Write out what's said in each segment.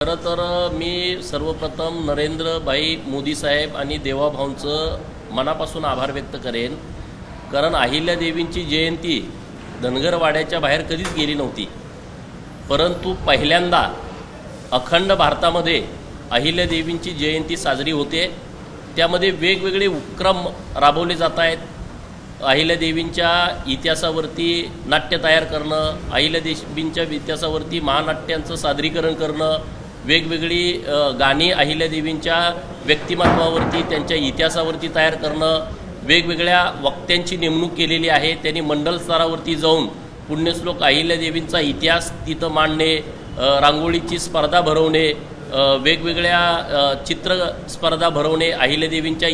खरं तर मी सर्वप्रथम नरेंद्रभाई मोदी साहेब आणि देवाभाऊंचं मनापासून आभार व्यक्त करेन. कारण अहिल्यादेवींची जयंती धनगरवाड्याच्या बाहेर कधीच गेली नव्हती, परंतु पहिल्यांदा अखंड भारतामध्ये अहिल्यादेवींची जयंती साजरी होते. त्यामध्ये वेगवेगळे उपक्रम राबवले जात आहेत. अहिल्यादेवींच्या इतिहासावरती नाट्य तयार करणं, अहिल्यादेवींच्या इतिहासावरती महानाट्यांचं सादरीकरण करणं, वेगवेगळी गाणी अहिल्यादेवींच्या व्यक्तिमत्वावरती त्यांच्या इतिहासावरती तयार करणं, वेगवेगळ्या वक्त्यांची नेमणूक केलेली आहे. त्यांनी मंडल स्तरावरती जाऊन पुण्यश्लोक अहिल्यादेवींचा इतिहास तिथं मांडणे, रांगोळीची स्पर्धा भरवणे, वेगवेगळ्या चित्र स्पर्धा भरवणे. अहिल्यादेवींच्या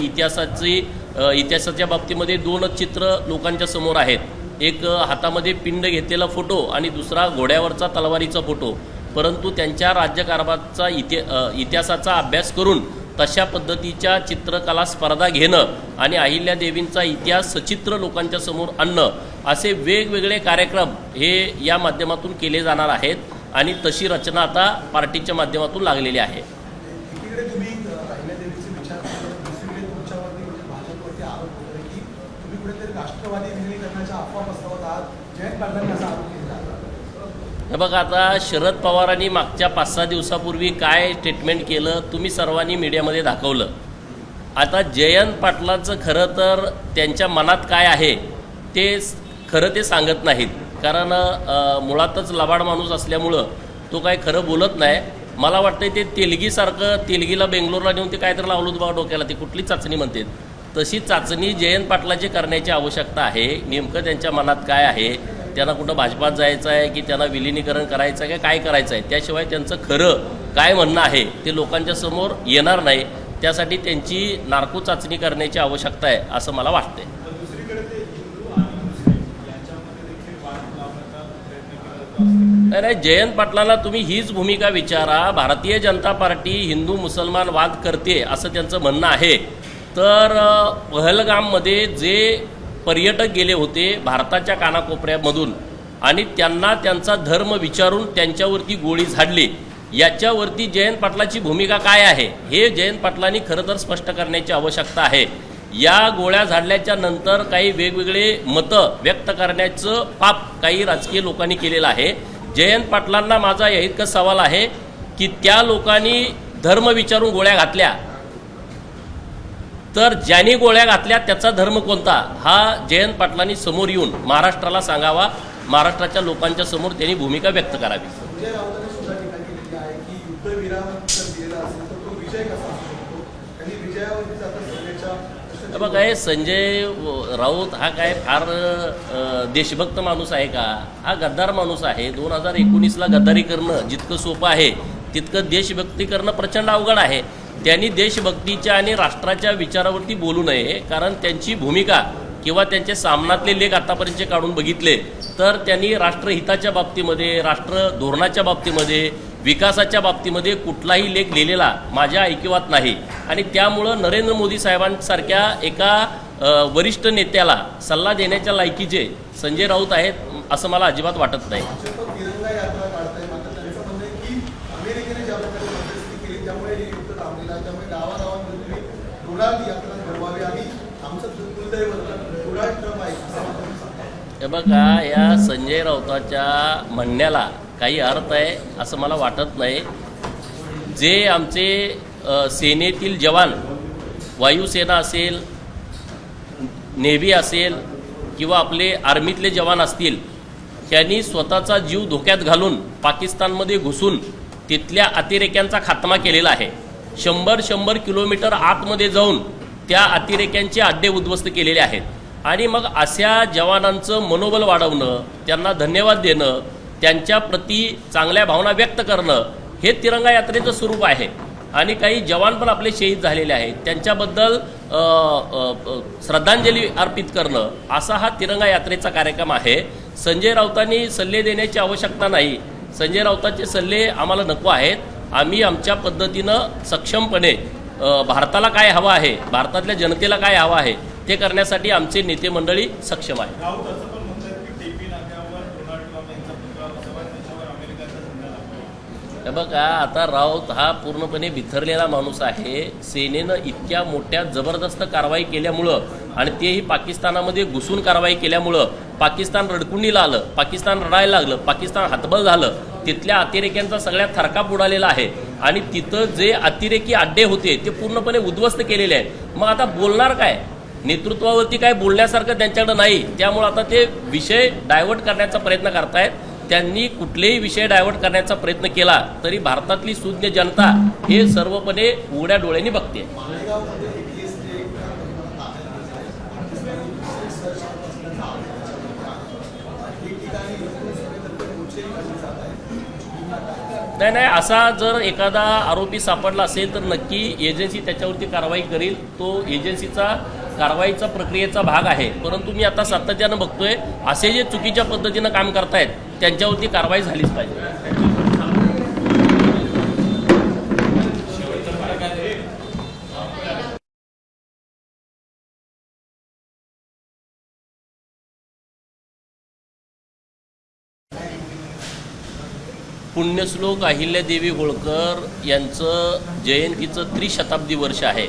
इतिहासाच्या बाबतीमध्ये दोनच चित्र लोकांच्या समोर आहेत. एक हातामध्ये पिंड घेतलेला फोटो आणि दुसरा घोड्यावरचा तलवारीचा फोटो. परंतु त्यांच्या राज्यकारभाराचा इतिहासाचा अभ्यास करून तशा पद्धतीच्या चित्रकला स्पर्धा घेणं आणि अहिल्यादेवींचा इतिहास सचित्र लोकांच्या समोर आणणं, असे वेगवेगळे कार्यक्रम हे या माध्यमातून केले जाणार आहेत. आणि तशी रचना आता पार्टीच्या माध्यमातून लागलेली आहे. हे बघा, आता शरद पवारांनी मागच्या 5-6 दिवसापूर्वी काय स्टेटमेंट केलं तुम्ही सर्वांनी मीडियामध्ये दाखवलं. आता जयंत पाटलांचं खरं तर त्यांच्या मनात काय आहे ते खरं ते सांगत नाहीत. कारण मुळातच लबाड माणूस असल्यामुळं तो काय खरं बोलत नाही. मला वाटतं ते तेलगीला बेंगलोरला नेऊन ते काय तर लावलं बघा डोक्याला, ती कुठली चाचणी म्हणते तशी चाचणी जयंत पाटलाची करण्याची आवश्यकता आहे. नेमकं त्यांच्या मनात काय आहे, त्यांना कुठं भाजपात जायचं आहे की त्यांना विलिनीकरण करायचं आहे, काय करायचं आहे, त्याशिवाय त्यांचं खरं काय म्हणणं आहे ते लोकांच्या समोर येणार नाही. त्यासाठी त्यांची नार्को चाचणी करण्याची आवश्यकता आहे असं मला वाटतंय. नाही, जयंत पाटलांना तुम्ही हीच भूमिका विचारा. भारतीय जनता पार्टी हिंदू मुसलमान वाद करते असं त्यांचं म्हणणं आहे. तर पहलगाममध्ये जे पर्यटक गेले होते भारताच्या कानाकोपऱ्यामधून आणि त्यांना त्यांचा धर्म विचारून त्यांच्यावरती गोळी झाडली, याच्यावरती जयंत पाटलाची भूमिका काय आहे हे जयंत पाटलांनी खरं तर स्पष्ट करण्याची आवश्यकता आहे. या गोळ्या झाडल्याच्या नंतर काही वेगवेगळे मतं व्यक्त करण्याचं पाप काही राजकीय लोकांनी केलेलं आहे. जयंत पाटलांना माझा इतकाच सवाल आहे की त्या लोकांनी धर्म विचारून गोळ्या घातल्या, तर ज्यांनी गोळ्या घातल्या त्याचा धर्म कोणता हा जयंत पाटलांनी समोर येऊन महाराष्ट्राला सांगावा. महाराष्ट्राच्या लोकांच्या समोर त्यांनी भूमिका व्यक्त करावी. बघा, हे संजय राऊत हा काय फार देशभक्त माणूस आहे का? हा गद्दार माणूस आहे. 2019ला गद्दारी करणं जितकं सोपं आहे तितकं देशभक्ती करणं प्रचंड अवघड आहे. त्यांनी देशभक्तीच्या आणि राष्ट्राच्या विचारावरती बोलू नये. कारण त्यांची भूमिका किंवा त्यांचे सामनातले लेख आतापर्यंतचे काढून बघितले तर त्यांनी राष्ट्रहिताच्या बाबतीमध्ये, राष्ट्र धोरणाच्या बाबतीमध्ये, विकासाच्या बाबतीमध्ये कुठलाही लेख लिहिलेला माझ्या ऐकिवात नाही. आणि त्यामुळं नरेंद्र मोदी साहेबांसारख्या एका वरिष्ठ नेत्याला सल्ला देण्याच्या लायकीचे संजय राऊत आहेत असं मला अजिबात वाटत नाही. हे बघा, या संजय राऊताच्या म्हणण्याला काही अर्थ आहे असं मला वाटत नाही. जे आमचे सेनेतील जवान, वायुसेना असेल, नेव्ही असेल किंवा आपले आर्मीतले जवान असतील, त्यांनी स्वतःचा जीव धोक्यात घालून पाकिस्तानमध्ये घुसून तिथल्या अतिरेक्यांचा खात्मा केलेला आहे. 100 किलोमीटर आतमध्ये जाऊन त्या अतिरेक्यांचे अड्डे उद्ध्वस्त केलेले आहेत. आणि मग अशा जवानांचं मनोबल वाढवणं, त्यांना धन्यवाद देणं, त्यांच्याप्रती चांगल्या भावना व्यक्त करणं हे तिरंगा यात्रेचं स्वरूप आहे. आणि काही जवान पण आपले शहीद झालेले आहेत, त्यांच्याबद्दल श्रद्धांजली अर्पित करणं असा हा तिरंगा यात्रेचा कार्यक्रम आहे. संजय राऊतांनी सल्ले देण्याची आवश्यकता नाही. संजय राऊतांचे सल्ले आम्हाला नको आहेत. आम्ही आमच्या पद्धतीनं सक्षमपणे भारताला काय हवं आहे, भारतातल्या जनतेला काय हवं आहे ते करण्यासाठी आमचे नेते मंडळी सक्षम आहे. हे बघा, आता राऊत हा पूर्णपणे बिथरलेला माणूस आहे. सेनेनं इतक्या मोठ्या जबरदस्त कारवाई केल्यामुळं आणि तेही पाकिस्तानामध्ये घुसून कारवाई केल्यामुळं पाकिस्तान रडकुंडीला आलं, पाकिस्तान रडायला लागलं, पाकिस्तान हतबल झालं. तिथल्या अतिरेक्यांचा सगळ्या थरकाप उडालेला आहे आणि तिथं जे अतिरेकी अड्डे होते ते पूर्णपणे उद्ध्वस्त केलेले आहेत. मग आता बोलणार काय? नेतृत्वावरती काय बोलण्यासारखं त्यांच्याकडे नाही. त्यामुळे आता ते विषय डायव्हर्ट करण्याचा प्रयत्न करतायत. त्यांनी कुठलेही विषय डायव्हर्ट करण्याचा प्रयत्न केला तरी भारतातली सुज्ञ जनता हे सर्वपणे उघड्या डोळ्यांनी बघते. नाही, असा जर एखादा आरोपी सापडला असेल तर नक्की एजन्सी त्याच्यावरती कारवाई करील. तो एजन्सीचा कारवाईचा प्रक्रियेचा भाग आहे. परंतु मी आता सातत्यानं बघतोय असे जे चुकीच्या पद्धतीनं काम करतायत त्यांच्यावरती कारवाई झालीच पाहिजे. पुण्यश्लोक अहिल्यादेवी होळकर यांचं जयंतीचं त्रिशताब्दी वर्ष आहे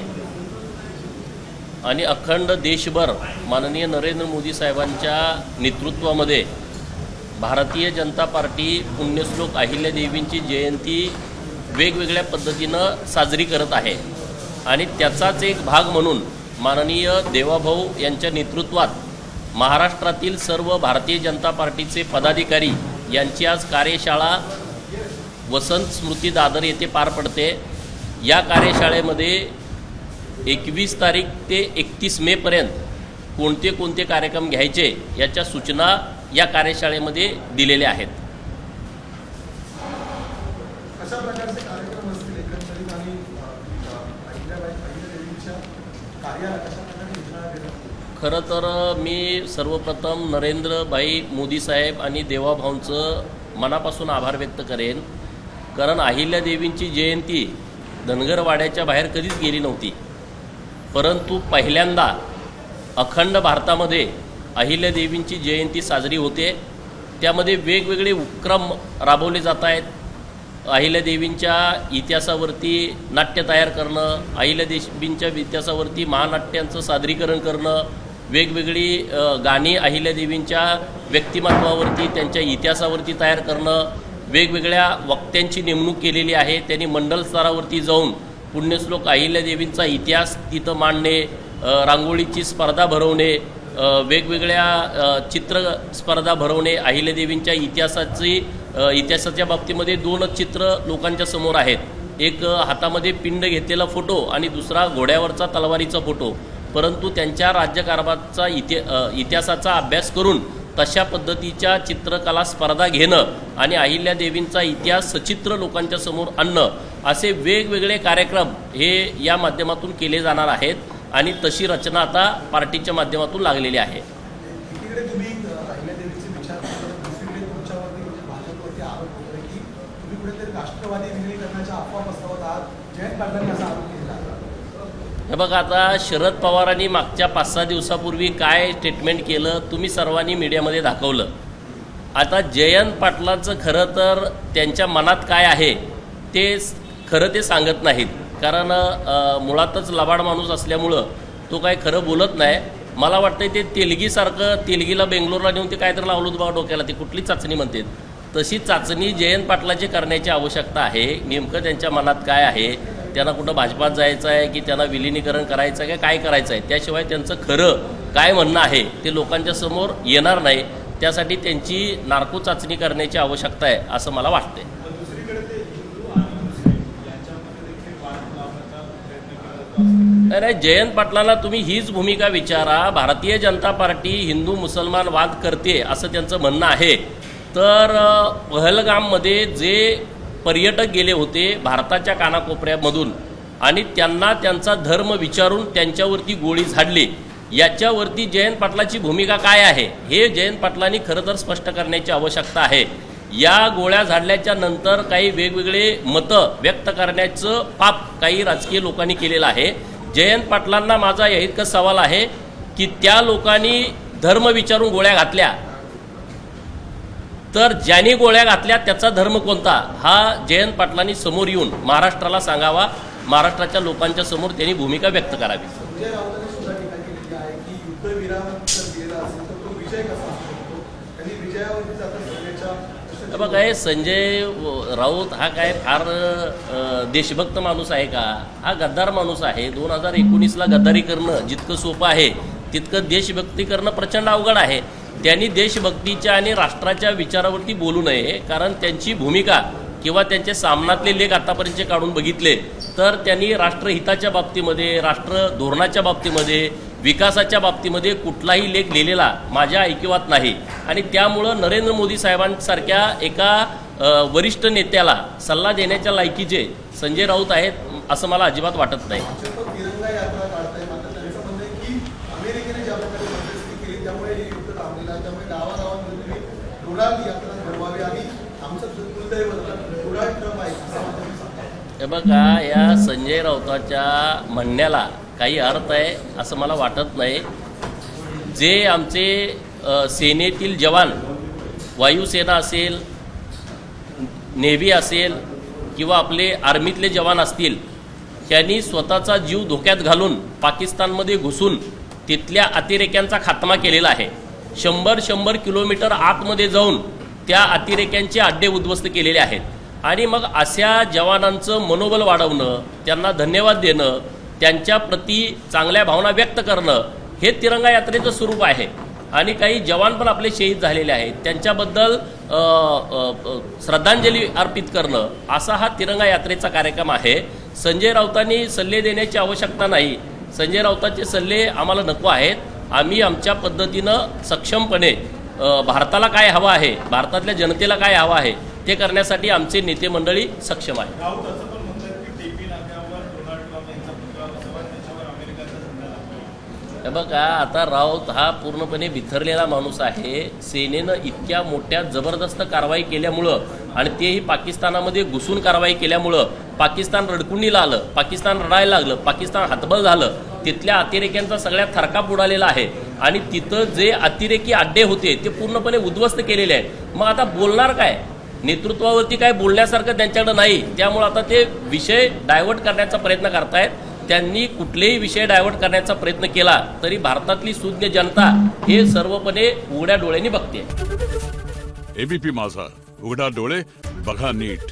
आणि अखंड देशभर माननीय नरेंद्र मोदी साहेबांच्या नेतृत्वामध्ये भारतीय जनता पार्टी पुण्यश्लोक अहिल्यादेवींची जयंती वेगवेगळ्या पद्धतीनं साजरी करत आहे. आणि त्याचाच एक भाग म्हणून माननीय देवाभाऊ यांच्या नेतृत्वात महाराष्ट्रातील सर्व भारतीय जनता पार्टीचे पदाधिकारी यांची आज कार्यशाळा वसंत स्मृती दादर येथे पार पडते. या कार्यशाळेमध्ये 21 तारीख ते 31 मेपर्यंत कोणते कोणते कार्यक्रम घ्यायचे याच्या सूचना या कार्यशाळेमध्ये दिलेल्या आहेत. अशा प्रकारचे कार्यक्रम असतील एकंदरीत आणि अहिल्यादेवींच्या कार्याला कशा प्रकारे योजना देतात? खरं तर मी सर्वप्रथम नरेंद्रभाई मोदी साहेब आणि देवाभाऊंचं मनापासून आभार व्यक्त करेन. कारण अहिल्यादेवींची जयंती धनगरवाड्याच्या बाहेर कधीच गेली नव्हती. परंतु पहिल्यांदा अखंड भारतामध्ये अहिल्यादेवींची जयंती साजरी होते. त्यामध्ये वेगवेगळे उपक्रम राबवले जात आहेत. अहिल्यादेवींच्या इतिहासावरती नाट्य तयार करणं, अहिल्यादेवींच्या इतिहासावरती महानाट्यांचं सादरीकरण करणं, वेगवेगळी गाणी अहिल्यादेवींच्या व्यक्तिमत्वावरती त्यांच्या इतिहासावरती तयार करणं, वेगवेगळ्या वक्त्यांची नेमणूक केलेली आहे. त्यांनी मंडल स्तरावरती जाऊन पुण्यश्लोक अहिल्यादेवींचा इतिहास तिथं मांडणे, रांगोळीची स्पर्धा भरवणे, वेगवेगळ्या चित्र स्पर्धा भरवणे. अहिल्यादेवींच्या इतिहासाच्या बाबतीमध्ये 2 चित्र लोकांच्या समोर आहेत. एक हातामध्ये पिंड घेतलेला फोटो आणि दुसरा घोड्यावरचा तलवारीचा फोटो. परंतु त्यांच्या राज्यकारभाराचा इतिहासाचा अभ्यास करून तशा पद्धतीच्या चित्रकला स्पर्धा घेणं आणि अहिल्यादेवींचा इतिहास सचित्र लोकांच्या समोर आणणं असे वेगवेगळे कार्यक्रम हे या माध्यमातून केले जाणार आहेत. आणि तशी रचना आता पार्टीच्या माध्यमातून लागलेली आहे. एकीकडे तुम्ही अहिल्यादेवीचे विचार दुसरीकडे तुमच्यावरती भाजपवरती आरोप होतोय की तुम्ही कुठेतरी राष्ट्रवादी विलीनीकरणाच्या अफवा पसरवत आहात. जयंत पाटलांनी असा आरोप केला. हे बघा, आता शरद पवारांनी मागच्या 5-6 दिवसापूर्वी काय स्टेटमेंट केलं तुम्ही सर्वांनी मीडियामध्ये दाखवलं. आता जयंत पाटलांचं खरं तर त्यांच्या मनात काय आहे ते खरं ते सांगत नाहीत. कारण मुळातच लबाड माणूस असल्यामुळं तो काय खरं बोलत नाही. मला वाटतं ते तेलगीला बेंगलोरला नेऊन ते काहीतरी लावलं होतं बघा डोक्याला, ती कुठली चाचणी म्हणते तशी चाचणी जयंत पाटलाची करण्याची आवश्यकता आहे. नेमकं त्यांच्या मनात काय आहे, त्यांना कुठं भाजपात जायचं आहे की त्यांना विलिनीकरण करायचं आहे काय करायचं आहे, त्याशिवाय त्यांचं खरं काय म्हणणं आहे ते लोकांच्या समोर येणार नाही. त्यासाठी त्यांची नार्को चाचणी करण्याची आवश्यकता आहे असं मला वाटतंय. नाही, जयंत पाटलांना तुम्ही हीच भूमिका विचारा. भारतीय जनता पार्टी हिंदू मुसलमान वाद करते असं त्यांचं म्हणणं आहे. तर पहलगाममध्ये जे पर्यटक गेले होते भारताच्या कानाकोपऱ्यामधून आणि त्यांना त्यांचा धर्म विचारून त्यांच्यावरती गोळी झाडली, याच्यावरती जयंत पाटलाची भूमिका काय आहे हे जयंत पाटलांनी खरं तर स्पष्ट करण्याची आवश्यकता आहे. या गोळ्या झाडल्याच्या नंतर काही वेगवेगळे मतं व्यक्त करण्याचं पाप काही राजकीय लोकांनी केलेलं आहे. जयंत पाटलांना माझा इतकाच सवाल आहे की त्या लोकांनी धर्म विचारून गोळ्या घातल्या तर ज्यांनी गोळ्या घातल्या त्याचा धर्म कोणता हा जयंत पाटलांनी समोर येऊन महाराष्ट्राला सांगावा, महाराष्ट्राच्या लोकांच्या समोर त्यांनी भूमिका व्यक्त करावी. संजय राऊतांनी सुद्धा टीका केलेली आहे की युद्धविराम जर दिलेला असेल तर तो विजय कसा असू शकतो. त्यांनी विजयावरती जाता संजयच्या बघा काय संजय राऊत हा काय फार देशभक्त माणूस आहे का? हा गद्दार माणूस आहे. 2019ला गद्दारी करणं जितकं सोपं आहे तितकं देशभक्ती करणं प्रचंड अवघड आहे. त्यांनी देशभक्तीच्या आणि राष्ट्राच्या विचारावरती बोलू नये, कारण त्यांची भूमिका किंवा त्यांचे सामनातले लेख आतापर्यंतचे काढून बघितले तर त्यांनी राष्ट्रहिताच्या बाबतीमध्ये, राष्ट्र धोरणाच्या बाबतीमध्ये, विकासाच्या बाबतीमध्ये कुठलाही लेख लिहिलेला माझ्या ऐकिवात नाही. आणि त्यामुळं नरेंद्र मोदी साहेबांसारख्या एका वरिष्ठ नेत्याला सल्ला देण्याच्या लायकीचे संजय राऊत आहेत असं मला अजिबात वाटत नाही. तिरंगा यात्रा काढताय, मात्र त्यांचं म्हणणं आहे की अमेरिकेने ज्या प्रकारे मध्यस्थी केली त्यामुळे हे युद्ध थांबलेलं आहे. त्यामुळे गावागावांमध्ये तुम्ही डोनाल्ड यात्रा घडवावी आणि आमचं कुलदैवत डोनाल्ड ट्रम्प आहे असं मात्र सांगतात. हे बघा, या संजय राऊताच्या म्हणण्याला काही अर्थ आहे असं मला वाटत नाही. जे आमचे सेनेतील जवान, वायुसेना असेल, नेव्ही असेल किंवा आपले आर्मीतले जवान असतील, त्यांनी स्वतःचा जीव धोक्यात घालून पाकिस्तानमध्ये घुसून तिथल्या अतिरेक्यांचा खात्मा केलेला आहे. 100 किलोमीटर आतमध्ये जाऊन त्या अतिरेक्यांचे अड्डे उद्ध्वस्त केलेले आहेत. आणि मग अशा जवानांचं मनोबल वाढवणं, त्यांना धन्यवाद देणं, त्यांच्या प्रती चांगल्या भावना व्यक्त करणं हे तिरंगा यात्रेचं स्वरूप आहे. आणि काही जवान पण आपले शहीद झालेले आहेत, त्यांच्याबद्दल श्रद्धांजली अर्पित करणं असा हा तिरंगा यात्रेचा कार्यक्रम आहे. संजय राऊतांनी सल्ले देण्याची आवश्यकता नाही. संजय राऊतांचे सल्ले आम्हाला नको आहेत. आम्ही आमच्या पद्धतीनं सक्षमपणे भारताला काय हवं आहे, भारतातल्या जनतेला काय हवं आहे ते करण्यासाठी आमचे नेते मंडळी सक्षम आहे. राऊत असं पण म्हणतात की टीपी नाक्यावर डोनाल्ड ट्रम्प यांचा पुतळा बसवा, त्याच्यावर अमेरिकेचा झेंडा लागतो. हे बघा, आता राऊत हा पूर्णपणे बिथरलेला माणूस आहे. सेनेनं इतक्या मोठ्या जबरदस्त कारवाई केल्यामुळं आणि तेही पाकिस्तानामध्ये घुसून कारवाई केल्यामुळं पाकिस्तान रडकुंडीला आलं, पाकिस्तान रडायला लागलं, पाकिस्तान हतबल झालं. तिथल्या अतिरेक्यांचा सगळ्यात थरकाप उडालेला आहे. आणि तिथं जे अतिरेकी अड्डे होते ते पूर्णपणे उद्ध्वस्त केलेले आहेत. मग आता बोलणार काय? नेतृत्वावरती काय बोलण्यासारखं त्यांच्याकडे नाही. त्यामुळं आता ते विषय डायव्हर्ट करण्याचा प्रयत्न करतायत. त्यांनी कुठलेही विषय डायव्हर्ट करण्याचा प्रयत्न केला तरी भारतातली सुज्ञ जनता हे सर्वपणे उघड्या डोळ्यांनी बघते. एबीपी माझा, उघडा डोळे बघा नीट.